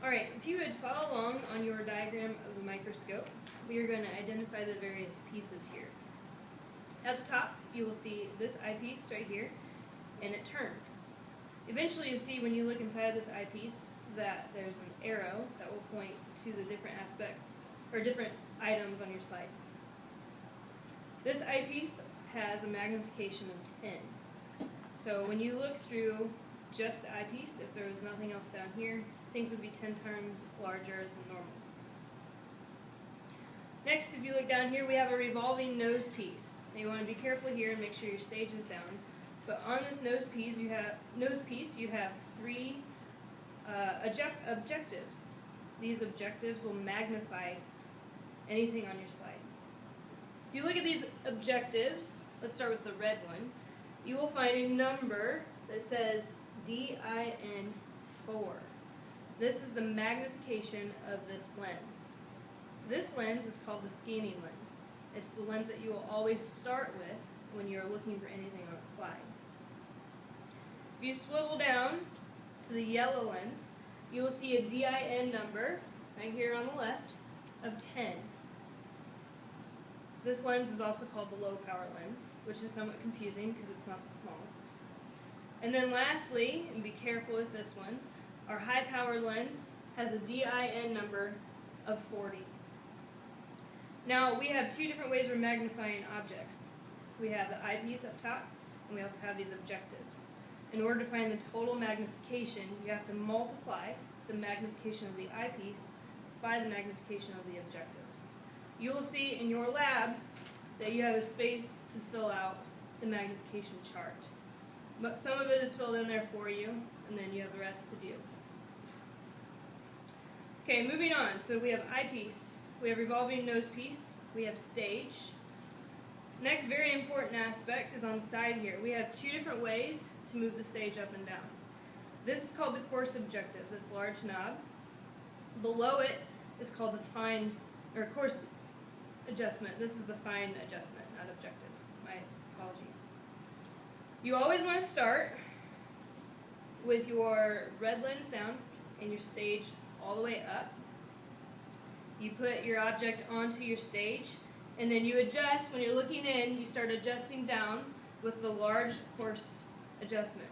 Alright, if you would follow along on your diagram of the microscope, we are going to identify the various pieces here. At the top, you will see this eyepiece right here, and it turns. Eventually you'll see when you look inside this eyepiece that there's an arrow that will point to the different aspects, or different items on your slide. This eyepiece has a magnification of 10. So when you look through just the eyepiece, if there was nothing else down here, things would be 10 times larger than normal. Next, if you look down here, we have a revolving nose piece. Now you want to be careful here and make sure your stage is down. But on this nose piece, you have three objectives. These objectives will magnify anything on your slide. If you look at these objectives, let's start with the red one, you will find a number that says DIN 4. This is the magnification of this lens. This lens is called the scanning lens. It's the lens that you will always start with when you're looking for anything on a slide. If you swivel down to the yellow lens, you will see a DIN number right here on the left of 10. This lens is also called the low power lens, which is somewhat confusing because it's not the smallest. And then lastly, and be careful with this one, our high power lens has a DIN number of 40. Now we have two different ways of magnifying objects. We have the eyepiece up top, and we also have these objectives. In order to find the total magnification, you have to multiply the magnification of the eyepiece by the magnification of the objectives. You will see in your lab that you have a space to fill out the magnification chart. But some of it is filled in there for you, and then you have the rest to do. Okay, moving on. So we have eyepiece, we have revolving nose piece, we have stage. Next very important aspect is on the side here. We have two different ways to move the stage up and down. This is called the coarse objective, this large knob. Below it is called the fine, or coarse adjustment. This is the fine adjustment, not objective. My apologies. You always want to start with your red lens down and your stage all the way up. You put your object onto your stage, and then you adjust. When you're looking in, you start adjusting down with the large coarse adjustment.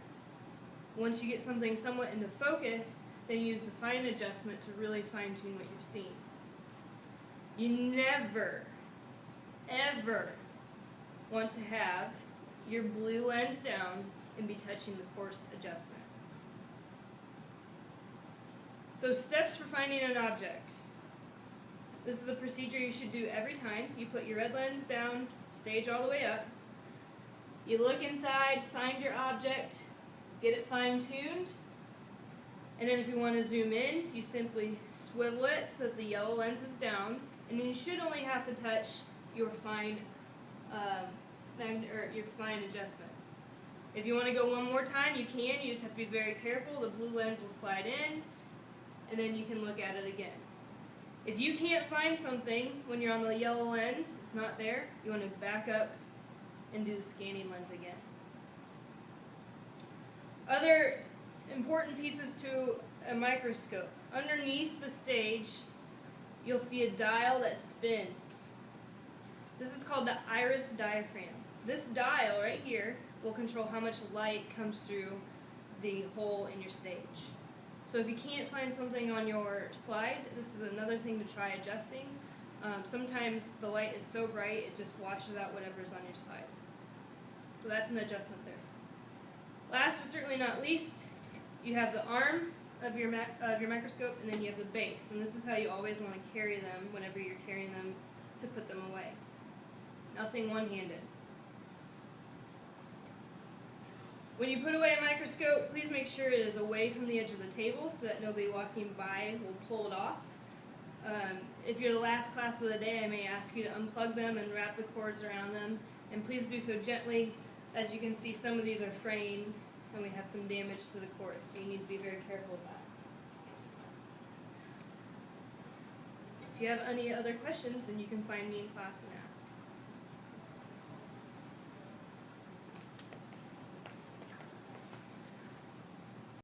Once you get something somewhat into focus, then you use the fine adjustment to really fine-tune what you're seeing. You never, ever want to have your blue lens down and be touching the coarse adjustment. So steps for finding an object. This is a procedure you should do every time. You put your red lens down, stage all the way up. You look inside, find your object, get it fine-tuned. And then if you want to zoom in, you simply swivel it so that the yellow lens is down. And then you should only have to touch your fine adjustment. If you want to go one more time, you can. You just have to be very careful. The blue lens will slide in, and then you can look at it again. If you can't find something when you're on the yellow lens, it's not there, you want to back up and do the scanning lens again. Other important pieces to a microscope. Underneath the stage, you'll see a dial that spins. This is called the iris diaphragm. This dial right here will control how much light comes through the hole in your stage. So if you can't find something on your slide, this is another thing to try adjusting. Sometimes the light is so bright it just washes out whatever is on your slide. So that's an adjustment there. Last but certainly not least, you have the arm of your microscope, and then you have the base. And this is how you always want to carry them whenever you're carrying them to put them away. Nothing one-handed. When you put away a microscope, please make sure it is away from the edge of the table so that nobody walking by will pull it off. If you're the last class of the day, I may ask you to unplug them and wrap the cords around them. And please do so gently. As you can see, some of these are fraying and we have some damage to the cords, so you need to be very careful with that. If you have any other questions, then you can find me in class and ask.